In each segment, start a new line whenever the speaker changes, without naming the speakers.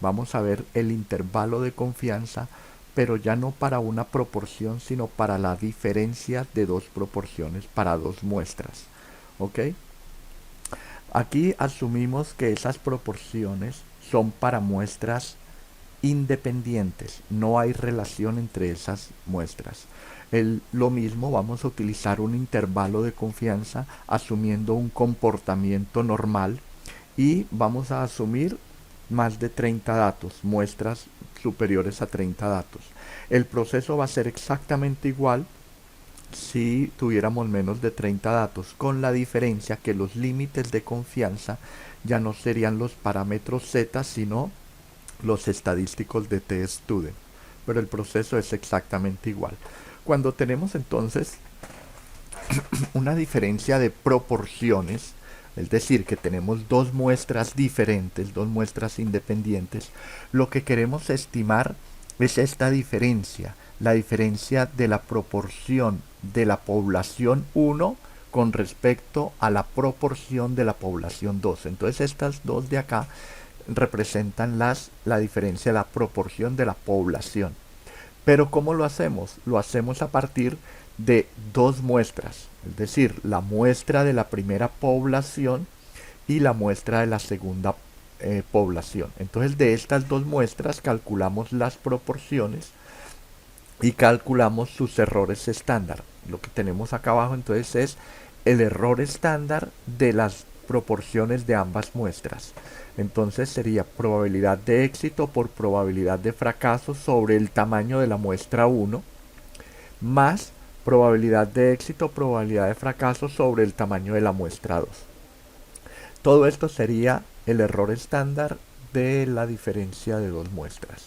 vamos a ver el intervalo de confianza, pero ya no para una proporción, sino para la diferencia de dos proporciones, para dos muestras. ¿Ok? Aquí asumimos que esas proporciones son para muestras independientes, no hay relación entre esas muestras. Lo mismo vamos a utilizar un intervalo de confianza asumiendo un comportamiento normal y vamos a asumir más de 30 datos, muestras superiores a 30 datos. El proceso va a ser exactamente igual si tuviéramos menos de 30 datos, con la diferencia que los límites de confianza ya no serían los parámetros z, sino los estadísticos de t-student, pero el proceso es exactamente igual. Cuando tenemos entonces una diferencia de proporciones, es decir, que tenemos dos muestras diferentes, dos muestras independientes, lo que queremos estimar es esta diferencia, la diferencia de la proporción de la población 1 con respecto a la proporción de la población 2. Entonces estas dos de acá representan la diferencia de la proporción de la población. Pero ¿cómo lo hacemos? Lo hacemos a partir de dos muestras, es decir, la muestra de la primera población y la muestra de la segunda población. Entonces de estas dos muestras calculamos las proporciones y calculamos sus errores estándar. Lo que tenemos acá abajo entonces es el error estándar de las proporciones de ambas muestras. Entonces sería probabilidad de éxito por probabilidad de fracaso sobre el tamaño de la muestra 1 más probabilidad de éxito, probabilidad de fracaso sobre el tamaño de la muestra 2. Todo esto sería el error estándar de la diferencia de dos muestras.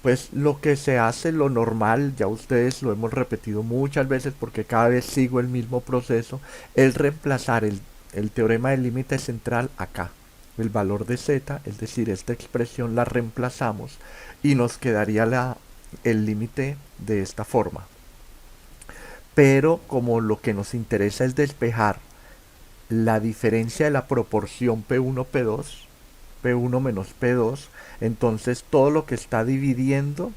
Pues lo que se hace, lo normal, ya ustedes lo hemos repetido muchas veces porque cada vez sigo el mismo proceso, es reemplazar el teorema del límite central acá. El valor de z, es decir, esta expresión la reemplazamos y nos quedaría el límite de esta forma. Pero como lo que nos interesa es despejar la diferencia de la proporción P1, P2, P1 menos P2, entonces todo lo que está dividiendo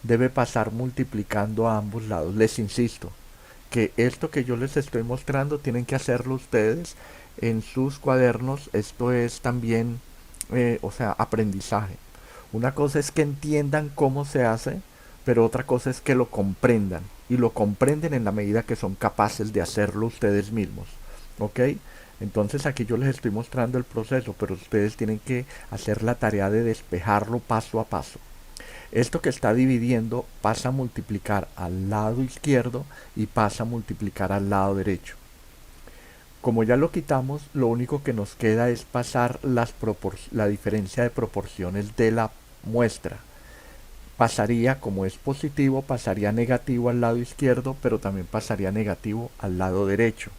debe pasar multiplicando a ambos lados. Les insisto que esto que yo les estoy mostrando tienen que hacerlo ustedes en sus cuadernos. Esto es también, o sea, aprendizaje. Una cosa es que entiendan cómo se hace, pero otra cosa es que lo comprendan. Y lo comprenden en la medida que son capaces de hacerlo ustedes mismos. ¿Ok? Entonces aquí yo les estoy mostrando el proceso, pero ustedes tienen que hacer la tarea de despejarlo paso a paso. Esto que está dividiendo pasa a multiplicar al lado izquierdo y pasa a multiplicar al lado derecho. Como ya lo quitamos, lo único que nos queda es pasar la diferencia de proporciones de la muestra. Pasaría, como es positivo, pasaría negativo al lado izquierdo, pero también pasaría negativo al lado derecho.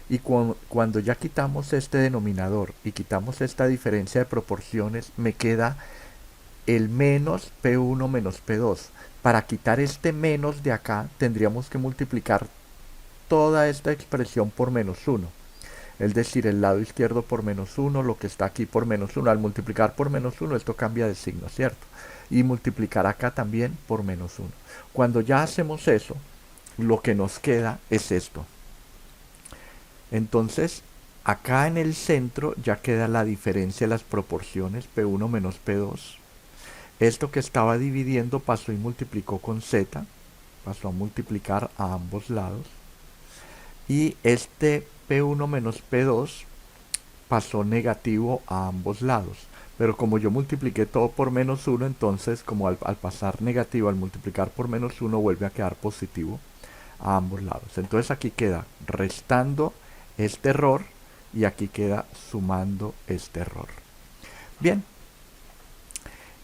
Y cuando ya quitamos este denominador y quitamos esta diferencia de proporciones, me queda el menos P1 menos P2. Para quitar este menos de acá, tendríamos que multiplicar toda esta expresión por menos 1. Es decir, el lado izquierdo por menos 1, lo que está aquí por menos 1. Al multiplicar por menos 1, esto cambia de signo, ¿cierto? Y multiplicar acá también por menos 1. Cuando ya hacemos eso, lo que nos queda es esto. Entonces, acá en el centro ya queda la diferencia de las proporciones P1 menos P2. Esto que estaba dividiendo pasó y multiplicó con z, pasó a multiplicar a ambos lados. Y este P1 menos P2 pasó negativo a ambos lados. Pero como yo multipliqué todo por menos 1, entonces como al pasar negativo, al multiplicar por menos 1, vuelve a quedar positivo a ambos lados. Entonces aquí queda restando este error y aquí queda sumando este error. Bien,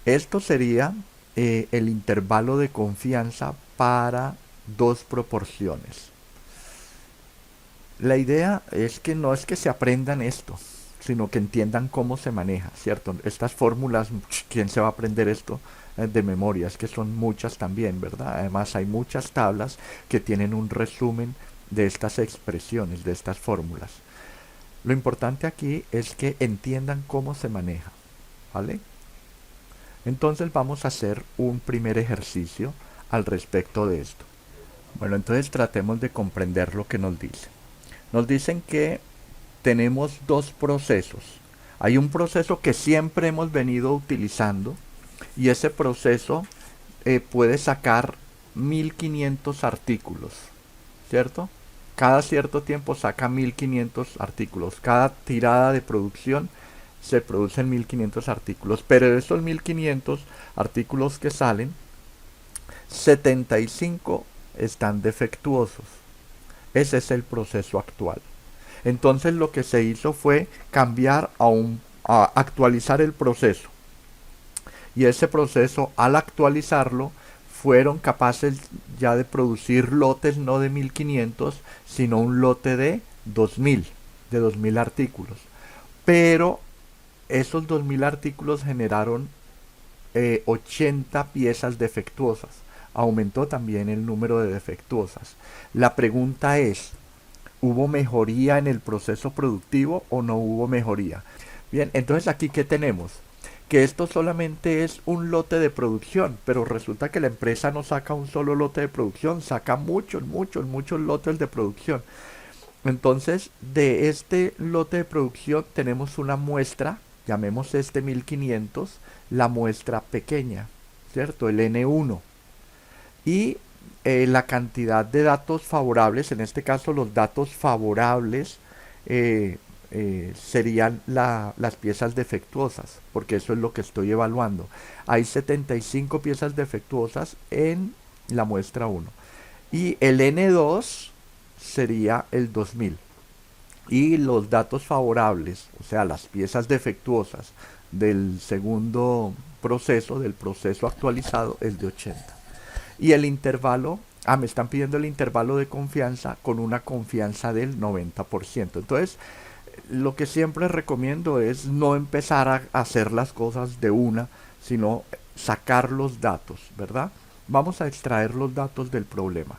esto sería el intervalo de confianza para dos proporciones. La idea es que no es que se aprendan esto, sino que entiendan cómo se maneja, ¿cierto? Estas fórmulas, ¿quién se va a aprender esto de memoria? Es que son muchas también, ¿verdad? Además hay muchas tablas que tienen un resumen de estas expresiones, de estas fórmulas. Lo importante aquí es que entiendan cómo se maneja, ¿vale? Entonces vamos a hacer un primer ejercicio al respecto de esto. Bueno, entonces tratemos de comprender lo que nos dice. Nos dicen que tenemos dos procesos. Hay un proceso que siempre hemos venido utilizando y ese proceso puede sacar 1500 artículos, ¿cierto? Cada cierto tiempo saca 1500 artículos. Cada tirada de producción se producen 1500 artículos. Pero de esos 1500 artículos que salen, 75 están defectuosos. Ese es el proceso actual. Entonces lo que se hizo fue cambiar a actualizar el proceso. Y ese proceso, al actualizarlo, fueron capaces ya de producir lotes no de 1500, sino un lote de 2000, de 2000 artículos. Pero esos 2000 artículos generaron 80 piezas defectuosas. Aumentó también el número de defectuosas. La pregunta es, ¿hubo mejoría en el proceso productivo o no hubo mejoría? Bien, entonces aquí ¿qué tenemos? Que esto solamente es un lote de producción, pero resulta que la empresa no saca un solo lote de producción, saca muchos lotes de producción. Entonces, de este lote de producción tenemos una muestra, llamemos este 1500, la muestra pequeña, ¿cierto? El N1. Y la cantidad de datos favorables, en este caso los datos favorables, serían las piezas defectuosas, porque eso es lo que estoy evaluando. Hay 75 piezas defectuosas en la muestra 1. Y el N2 sería el 2000. Y los datos favorables, o sea, las piezas defectuosas del segundo proceso, del proceso actualizado, es de 80. Y el intervalo, me están pidiendo el intervalo de confianza con una confianza del 90%. Entonces, lo que siempre recomiendo es no empezar a hacer las cosas de una, sino sacar los datos, ¿verdad? Vamos a extraer los datos del problema.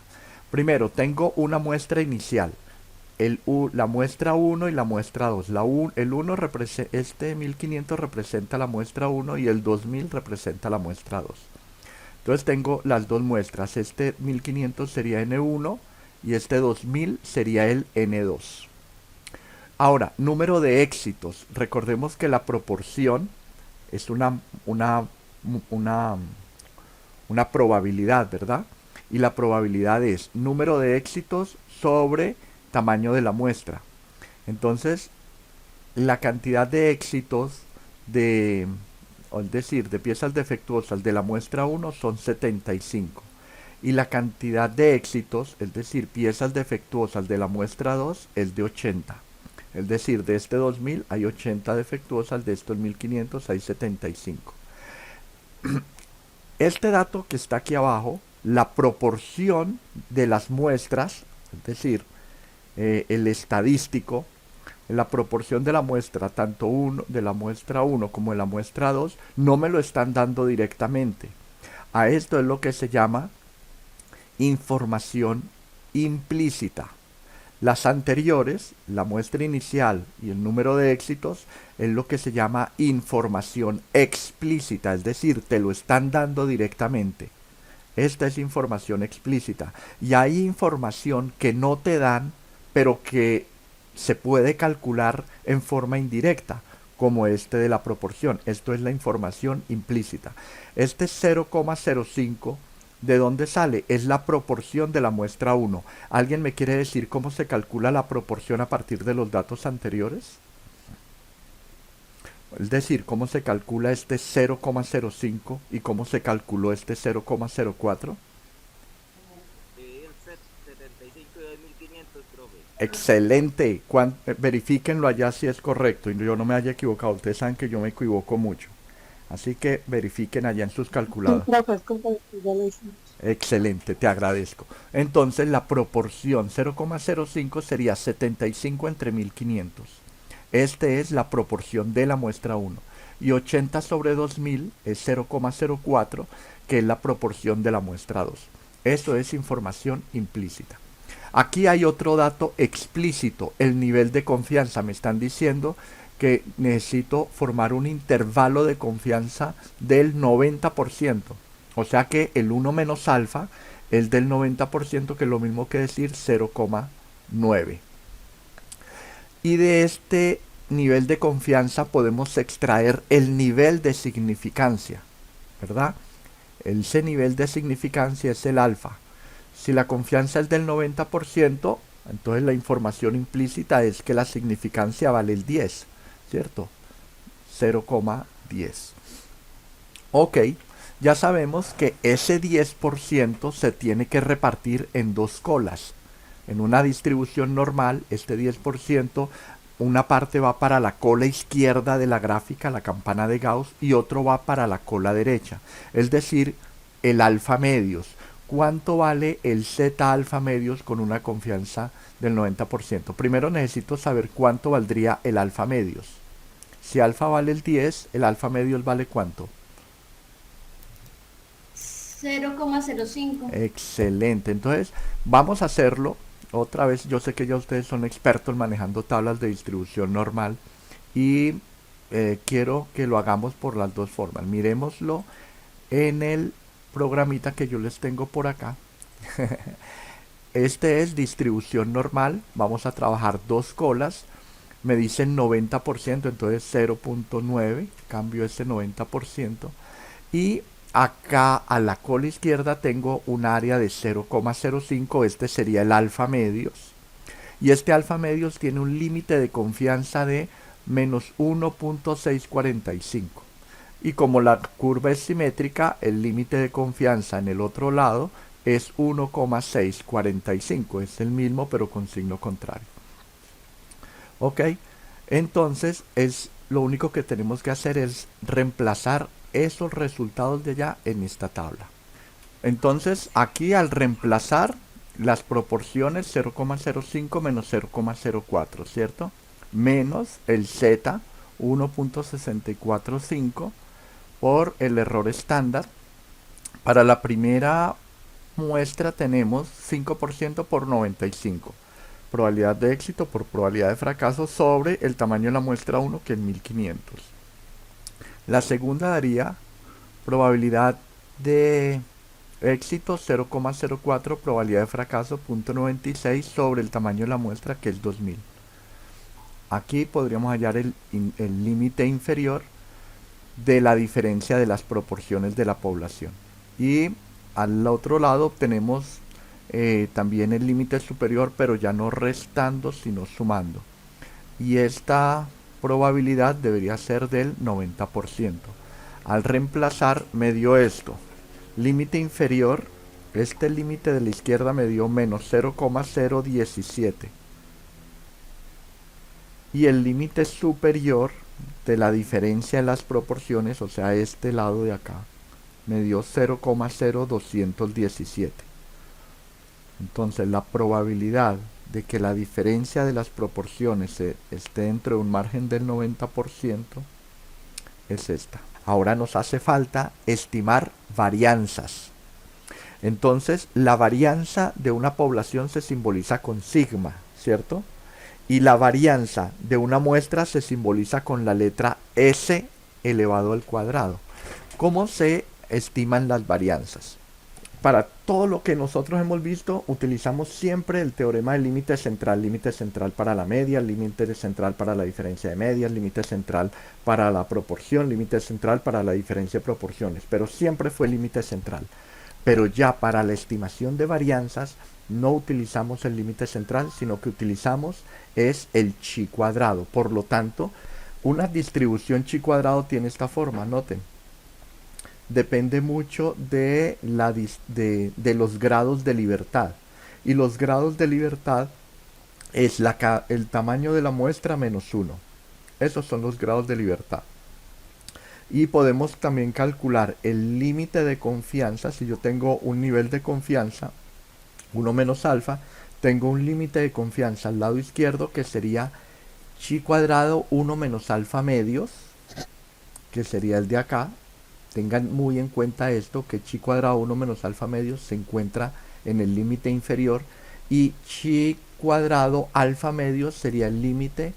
Primero, tengo una muestra inicial, la muestra 1 y la muestra 2. El 1 este 1500 representa la muestra 1 y el 2000 representa la muestra 2. Entonces tengo las dos muestras. Este 1500 sería N1 y este 2000 sería el N2. Ahora, número de éxitos. Recordemos que la proporción es una probabilidad, ¿verdad? Y la probabilidad es número de éxitos sobre tamaño de la muestra. Entonces, la cantidad de éxitos es decir, de piezas defectuosas de la muestra 1 son 75. Y la cantidad de éxitos, es decir, piezas defectuosas de la muestra 2 es de 80. Es decir, de este 2000 hay 80 defectuosas, de estos 1500 hay 75. Este dato que está aquí abajo, la proporción de las muestras, es decir, el estadístico, la proporción de la muestra, tanto de la muestra 1 como de la muestra 2, no me lo están dando directamente. A esto es lo que se llama información implícita. Las anteriores, la muestra inicial y el número de éxitos, es lo que se llama información explícita, es decir, te lo están dando directamente. Esta es información explícita. Y hay información que no te dan, pero que se puede calcular en forma indirecta, como este de la proporción. Esto es la información implícita. Este 0,05, ¿de dónde sale? Es la proporción de la muestra 1. ¿Alguien me quiere decir cómo se calcula la proporción a partir de los datos anteriores? Es decir, cómo se calcula este 0,05 y cómo se calculó este 0,04. Excelente. Verifíquenlo allá si es correcto y yo no me haya equivocado. Ustedes saben que yo me equivoco mucho. Así que verifiquen allá en sus calculadoras. Excelente, te agradezco. Entonces la proporción 0,05 sería 75 entre 1500. Este es la proporción de la muestra 1. Y 80 sobre 2000 es 0,04, que es la proporción de la muestra 2. Eso es información implícita. Aquí hay otro dato explícito, el nivel de confianza. Me están diciendo que necesito formar un intervalo de confianza del 90%. O sea que el 1 menos alfa es del 90%, que es lo mismo que decir 0,9. Y de este nivel de confianza podemos extraer el nivel de significancia, ¿verdad? Ese nivel de significancia es el alfa. Si la confianza es del 90%, entonces la información implícita es que la significancia vale el 10, ¿cierto? 0,10. Ok, ya sabemos que ese 10% se tiene que repartir en dos colas. En una distribución normal, este 10%, una parte va para la cola izquierda de la gráfica, la campana de Gauss, y otro va para la cola derecha, es decir, el alfa medios. ¿Cuánto vale el Z alfa medios con una confianza del 90%? Primero necesito saber cuánto valdría el alfa medios. Si alfa vale el 10, el alfa medios vale ¿cuánto?
0,05.
Excelente. Entonces, vamos a hacerlo. Otra vez, yo sé que ya ustedes son expertos manejando tablas de distribución normal y quiero que lo hagamos por las dos formas. Miremoslo en el programita que yo les tengo por acá. Este es distribución normal. Vamos a trabajar dos colas. Me dicen 90%, entonces 0,9. Cambio ese 90%. Y acá a la cola izquierda tengo un área de 0,05. Este sería el alfa medios. Y este alfa medios tiene un límite de confianza de menos 1,645. Y como la curva es simétrica, el límite de confianza en el otro lado es 1,645. Es el mismo pero con signo contrario. Ok, entonces es lo único que tenemos que hacer es reemplazar esos resultados de allá en esta tabla. Entonces aquí al reemplazar las proporciones 0,05 menos 0,04, ¿cierto? Menos el Z 1,645 por el error estándar. Para la primera muestra tenemos 5% por 95. Probabilidad de éxito por probabilidad de fracaso sobre el tamaño de la muestra 1, que es 1500. La segunda daría probabilidad de éxito 0,04, probabilidad de fracaso 0,96 sobre el tamaño de la muestra, que es 2000. Aquí podríamos hallar el límite inferior de la diferencia de las proporciones de la población. Y al otro lado obtenemos también el límite superior, pero ya no restando sino sumando. Y esta probabilidad debería ser del 90%. Al reemplazar me dio esto. Límite inferior, este límite de la izquierda me dio menos 0,017. Y el límite superior de la diferencia en las proporciones, o sea, este lado de acá, me dio 0,0217. Entonces la probabilidad de que la diferencia de las proporciones esté dentro de un margen del 90% es esta. Ahora nos hace falta estimar varianzas. Entonces la varianza de una población se simboliza con sigma, ¿cierto? Y la varianza de una muestra se simboliza con la letra S elevado al cuadrado. ¿Cómo se estiman las varianzas? Para todo lo que nosotros hemos visto, utilizamos siempre el teorema del límite central para la media, límite central para la diferencia de medias, límite central para la proporción, límite central para la diferencia de proporciones, pero siempre fue límite central. Pero ya para la estimación de varianzas no utilizamos el límite central, sino que utilizamos es el chi cuadrado. Por lo tanto, una distribución chi cuadrado tiene esta forma, noten. Depende mucho de los grados de libertad. Y los grados de libertad es el tamaño de la muestra menos 1. Esos son los grados de libertad. Y podemos también calcular el límite de confianza. Si yo tengo un nivel de confianza 1 menos alfa, tengo un límite de confianza al lado izquierdo que sería chi cuadrado 1 menos alfa medios, que sería el de acá. Tengan muy en cuenta esto, que chi cuadrado 1 menos alfa medios se encuentra en el límite inferior y chi cuadrado alfa medios sería el límite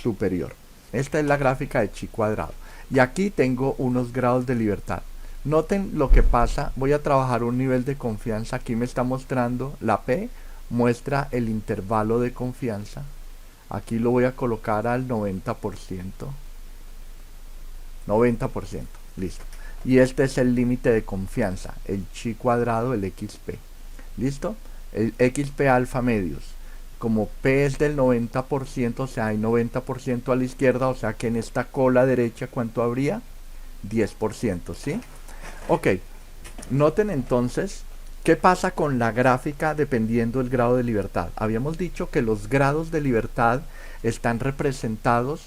superior. Esta es la gráfica de chi cuadrado. Y aquí tengo unos grados de libertad. Noten lo que pasa. Voy a trabajar un nivel de confianza. Aquí me está mostrando la P. Muestra el intervalo de confianza. Aquí lo voy a colocar al 90%. 90%. Listo. Y este es el límite de confianza. El chi cuadrado, el XP. ¿Listo? El XP alfa medios. Como P es del 90%, o sea, hay 90% a la izquierda, o sea que en esta cola derecha, ¿cuánto habría? 10%, ¿sí? Ok, noten entonces, ¿qué pasa con la gráfica dependiendo del grado de libertad? Habíamos dicho que los grados de libertad están representados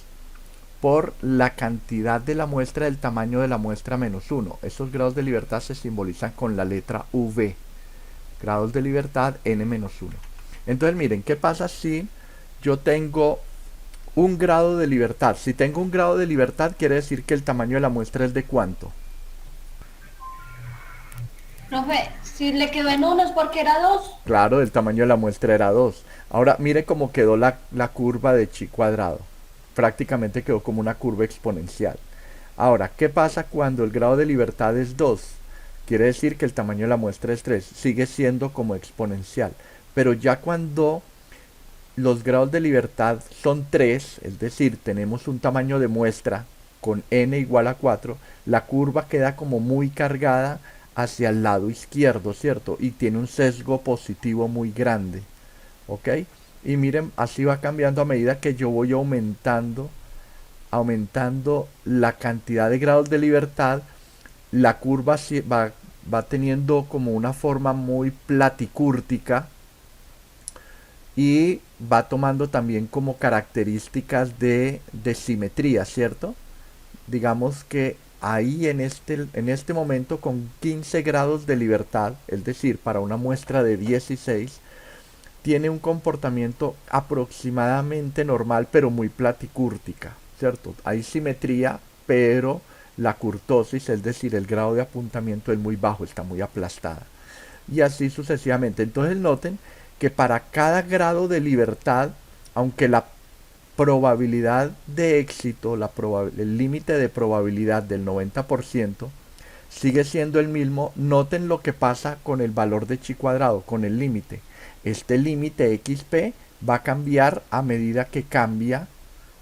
por la cantidad de la muestra del tamaño de la muestra menos 1. Esos grados de libertad se simbolizan con la letra V. Grados de libertad n-1. Entonces miren, ¿qué pasa si yo tengo un grado de libertad? Si tengo un grado de libertad, quiere decir que el tamaño de la muestra es de ¿cuánto?
Profe, si le quedó en 1 es porque era 2.
Claro, el tamaño de la muestra era 2. Ahora mire cómo quedó la curva de chi cuadrado. Prácticamente quedó como una curva exponencial. Ahora, ¿qué pasa cuando el grado de libertad es 2? Quiere decir que el tamaño de la muestra es 3. Sigue siendo como exponencial. Pero ya cuando los grados de libertad son 3, es decir, tenemos un tamaño de muestra con n igual a 4, la curva queda como muy cargada hacia el lado izquierdo, ¿cierto? Y tiene un sesgo positivo muy grande, ¿ok? Y miren, así va cambiando a medida que yo voy aumentando la cantidad de grados de libertad. La curva va teniendo como una forma muy platicúrtica y va tomando también como características de simetría, ¿cierto? Digamos que ahí en este momento con 15 grados de libertad, es decir, para una muestra de 16, tiene un comportamiento aproximadamente normal, pero muy platicúrtica, ¿cierto? Hay simetría, pero la curtosis, es decir, el grado de apuntamiento es muy bajo, está muy aplastada. Y así sucesivamente. Entonces noten que para cada grado de libertad, aunque la probabilidad de éxito, el límite de probabilidad del 90%, sigue siendo el mismo, noten lo que pasa con el valor de chi cuadrado, con el límite. Este límite XP va a cambiar a medida que cambia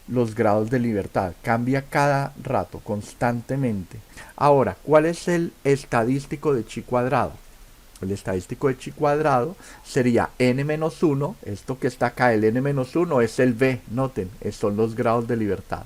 los grados de libertad. Cambia cada rato, constantemente. Ahora, ¿cuál es el estadístico de chi cuadrado? El estadístico de chi cuadrado sería n-1, esto que está acá, el n-1 es el v, noten, son los grados de libertad,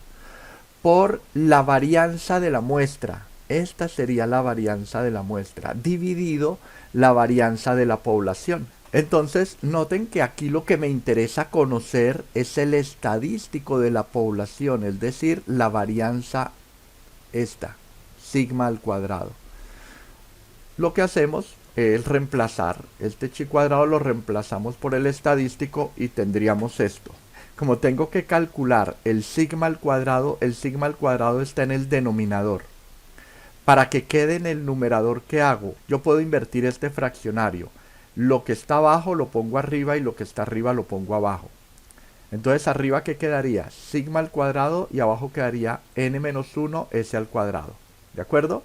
por la varianza de la muestra. Esta sería la varianza de la muestra, dividido la varianza de la población. Entonces, noten que aquí lo que me interesa conocer es el estadístico de la población, es decir, la varianza esta, sigma al cuadrado. Lo que hacemos es reemplazar este chi cuadrado, lo reemplazamos por el estadístico y tendríamos esto. Como tengo que calcular el sigma al cuadrado está en el denominador. Para que quede en el numerador, ¿qué hago? Yo puedo invertir este fraccionario. Lo que está abajo lo pongo arriba y lo que está arriba lo pongo abajo. Entonces arriba, ¿qué quedaría? Sigma al cuadrado y abajo quedaría n-1 s al cuadrado. ¿De acuerdo?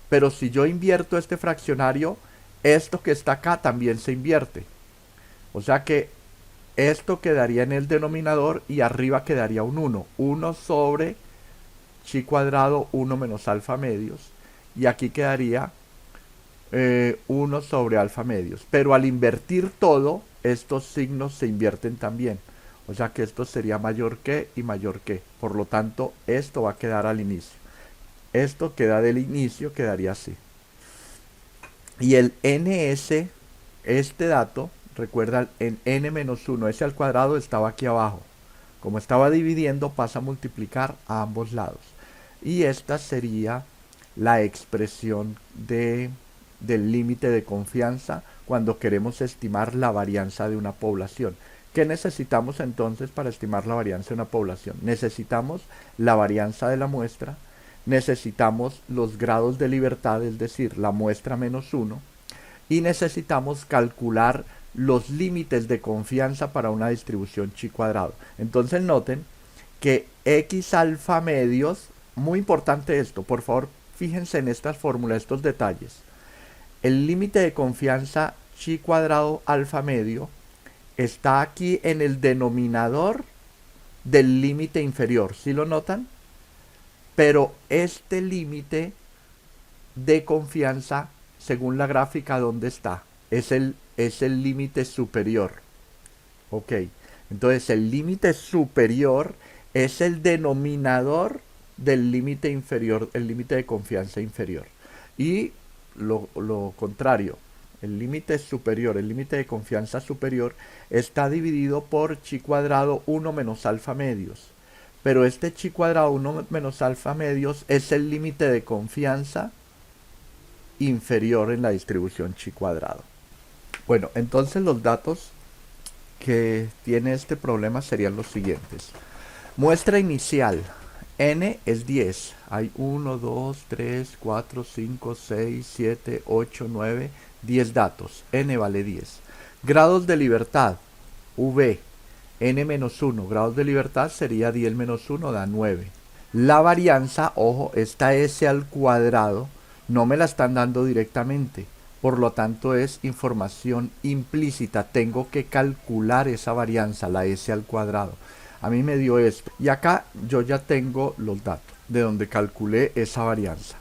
Pero si yo invierto este fraccionario, esto que está acá también se invierte. O sea que esto quedaría en el denominador y arriba quedaría un 1. 1 sobre chi cuadrado 1 menos alfa medios. Y aquí quedaría 1 sobre alfa medios. Pero al invertir todo, estos signos se invierten también. O sea que esto sería mayor que y mayor que. Por lo tanto, esto va a quedar al inicio. Esto queda del inicio, quedaría así. Y el ns, este dato, recuerda, en n-1 s al cuadrado estaba aquí abajo. Como estaba dividiendo, pasa a multiplicar a ambos lados. Y esta sería la expresión del límite de confianza cuando queremos estimar la varianza de una población. ¿Qué necesitamos entonces para estimar la varianza de una población? Necesitamos la varianza de la muestra, necesitamos los grados de libertad, es decir, la muestra menos 1, y necesitamos calcular los límites de confianza para una distribución chi cuadrado. Entonces noten que x alfa medios, muy importante esto, por favor, fíjense en estas fórmulas, estos detalles. El límite de confianza chi cuadrado alfa medio está aquí en el denominador del límite inferior, ¿sí lo notan? Pero este límite de confianza, según la gráfica, ¿dónde está? Es el límite superior. Ok, entonces el límite superior es el denominador del límite inferior, el límite de confianza inferior. Y lo contrario, el límite superior, el límite de confianza superior está dividido por chi cuadrado 1 menos alfa medios. Pero este chi cuadrado 1 menos alfa medios es el límite de confianza inferior en la distribución chi cuadrado. Bueno, entonces los datos que tiene este problema serían los siguientes. Muestra inicial. N es 10. Hay 1, 2, 3, 4, 5, 6, 7, 8, 9, 10 datos. N vale 10. Grados de libertad. V. N-1. Grados de libertad sería 10 menos 1 da 9. La varianza, ojo, esta S al cuadrado no me la están dando directamente. Por lo tanto es información implícita. Tengo que calcular esa varianza, la S al cuadrado. A mí me dio esto. Y acá yo ya tengo los datos de donde calculé esa varianza.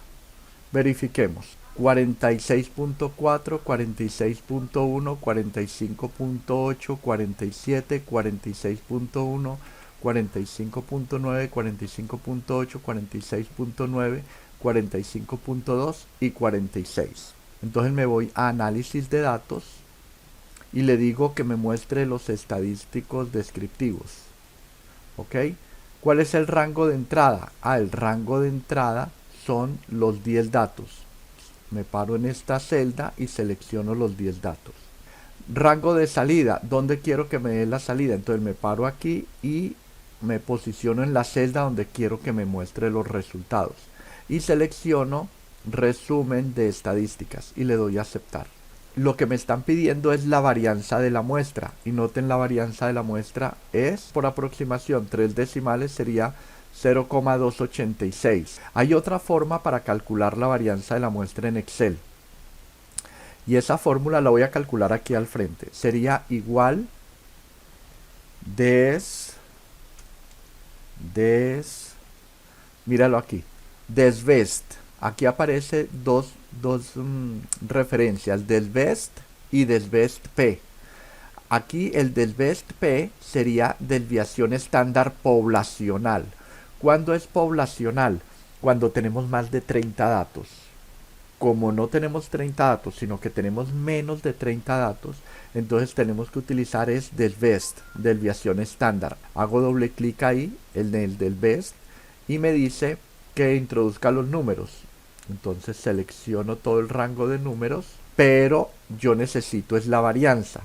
Verifiquemos. 46.4, 46.1, 45.8, 47, 46.1, 45.9, 45.8, 46.9, 45.2 y 46. Entonces me voy a análisis de datos y le digo que me muestre los estadísticos descriptivos. ¿Ok? ¿Cuál es el rango de entrada? El rango de entrada son los 10 datos. Me paro en esta celda y selecciono los 10 datos. Rango de salida, ¿dónde quiero que me dé la salida? Entonces me paro aquí y me posiciono en la celda donde quiero que me muestre los resultados. Y selecciono resumen de estadísticas y le doy a aceptar. Lo que me están pidiendo es la varianza de la muestra. Y noten, la varianza de la muestra es, por aproximación, 3 decimales sería 0,286. Hay otra forma para calcular la varianza de la muestra en Excel. Y esa fórmula la voy a calcular aquí al frente. Sería igual míralo aquí, desbest. Aquí aparece dos referencias, desbest y desbest P. Aquí el desbest P sería desviación estándar poblacional. ¿Cuándo es poblacional? Cuando tenemos más de 30 datos. Como no tenemos 30 datos, sino que tenemos menos de 30 datos, entonces tenemos que utilizar es desbest, desviación estándar. Hago doble clic ahí, en el desbest, y me dice que introduzca los números. Entonces selecciono todo el rango de números, pero yo necesito es la varianza.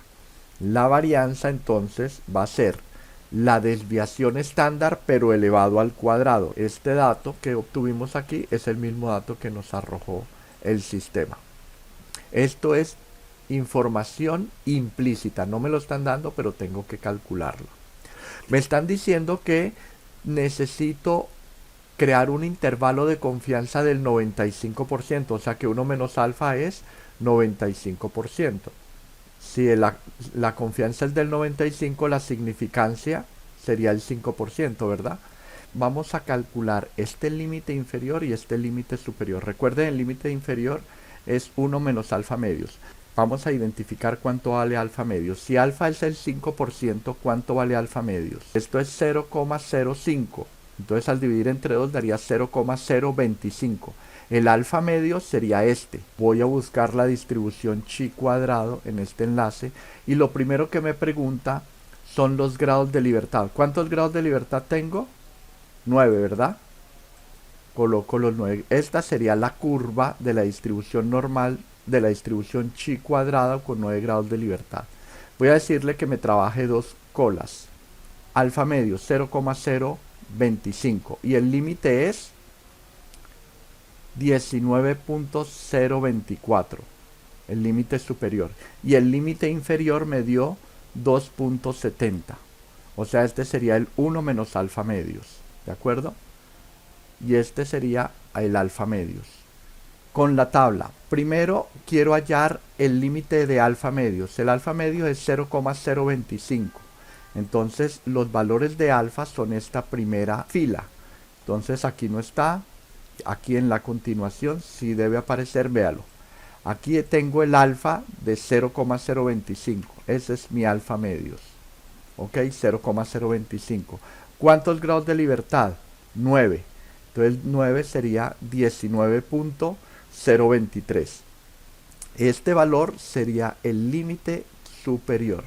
La varianza entonces va a ser la desviación estándar pero elevado al cuadrado. Este dato que obtuvimos aquí es el mismo dato que nos arrojó el sistema. Esto es información implícita, no me lo están dando, pero tengo que calcularlo. Me están diciendo que necesito crear un intervalo de confianza del 95%, o sea que 1 menos alfa es 95%. Si la confianza es del 95, la significancia sería el 5%, ¿verdad? Vamos a calcular este límite inferior y este límite superior. Recuerden, el límite inferior es 1 menos alfa medios. Vamos a identificar cuánto vale alfa medios. Si alfa es el 5%, ¿cuánto vale alfa medios? Esto es 0,05. Entonces al dividir entre 2 daría 0,025. El alfa medio sería este. Voy a buscar la distribución chi cuadrado en este enlace y lo primero que me pregunta son los grados de libertad. ¿Cuántos grados de libertad tengo? 9, ¿verdad? Coloco los 9. Esta sería la curva de la distribución normal de la distribución chi cuadrado con 9 grados de libertad. Voy a decirle que me trabaje dos colas. Alfa medio 0,025 y el límite es 19.024, el límite superior, y el límite inferior me dio 2.70. O sea, este sería el 1 menos alfa medios, ¿de acuerdo? Y este sería el alfa medios. Con la tabla, primero quiero hallar el límite de alfa medios. El alfa medio es 0,025. Entonces los valores de alfa son esta primera fila. Entonces aquí no está. Aquí en la continuación sí debe aparecer, véalo. Aquí tengo el alfa de 0,025. Ese es mi alfa medios. Ok, 0,025. ¿Cuántos grados de libertad? 9. Entonces 9 sería 19,023. Este valor sería el límite superior.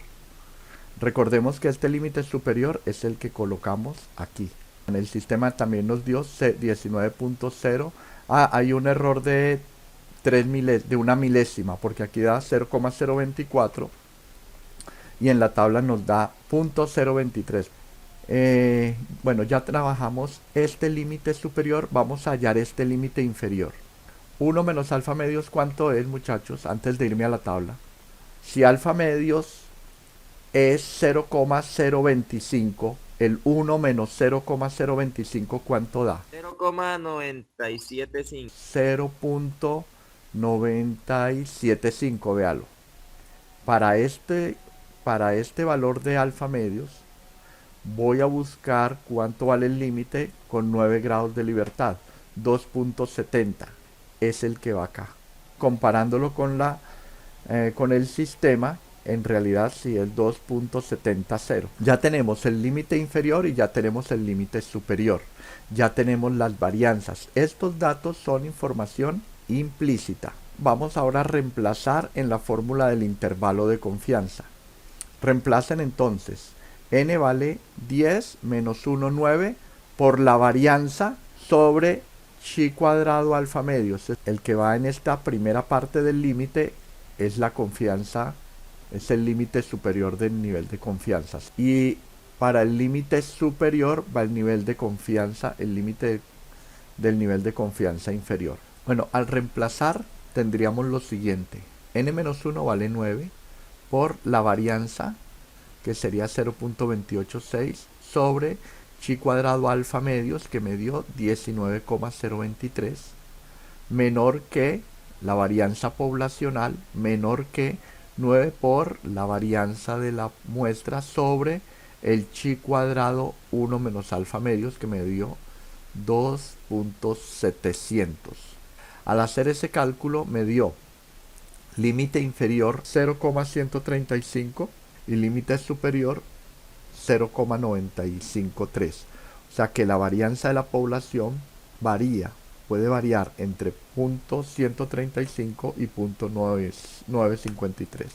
Recordemos que este límite superior es el que colocamos aquí. En el sistema también nos dio 19,0. Hay un error de una milésima, porque aquí da 0,024 y en la tabla nos da 0,023. Bueno, ya trabajamos este límite superior, vamos a hallar este límite inferior. 1 menos alfa medios, ¿cuánto es, muchachos? Antes de irme a la tabla. Si alfa medios es 0,025, el 1 menos 0,025, ¿cuánto da?
0,975.
0,975, véalo. Para este valor de alfa medios, voy a buscar cuánto vale el límite con 9 grados de libertad. 2,70 es el que va acá. Comparándolo con el sistema, en realidad sí es 2,70. Ya tenemos el límite inferior y ya tenemos el límite superior. Ya tenemos las varianzas. Estos datos son información implícita. Vamos ahora a reemplazar en la fórmula del intervalo de confianza. Reemplacen entonces n vale 10 menos 1, 9 por la varianza sobre chi cuadrado alfa medios. El que va en esta primera parte del límite es la confianza, es el límite superior del nivel de confianza. Y para el límite superior va el nivel de confianza, el límite del nivel de confianza inferior. Bueno, al reemplazar tendríamos lo siguiente. n-1 vale 9 por la varianza, que sería 0,286 sobre chi cuadrado alfa medios, que me dio 19,023, menor que la varianza poblacional, menor que 9 por la varianza de la muestra sobre el chi cuadrado 1 menos alfa medios, que me dio 2,700. Al hacer ese cálculo me dio límite inferior 0,135 y límite superior 0,953. O sea que la varianza de la población puede variar entre 0,135 y 0,953.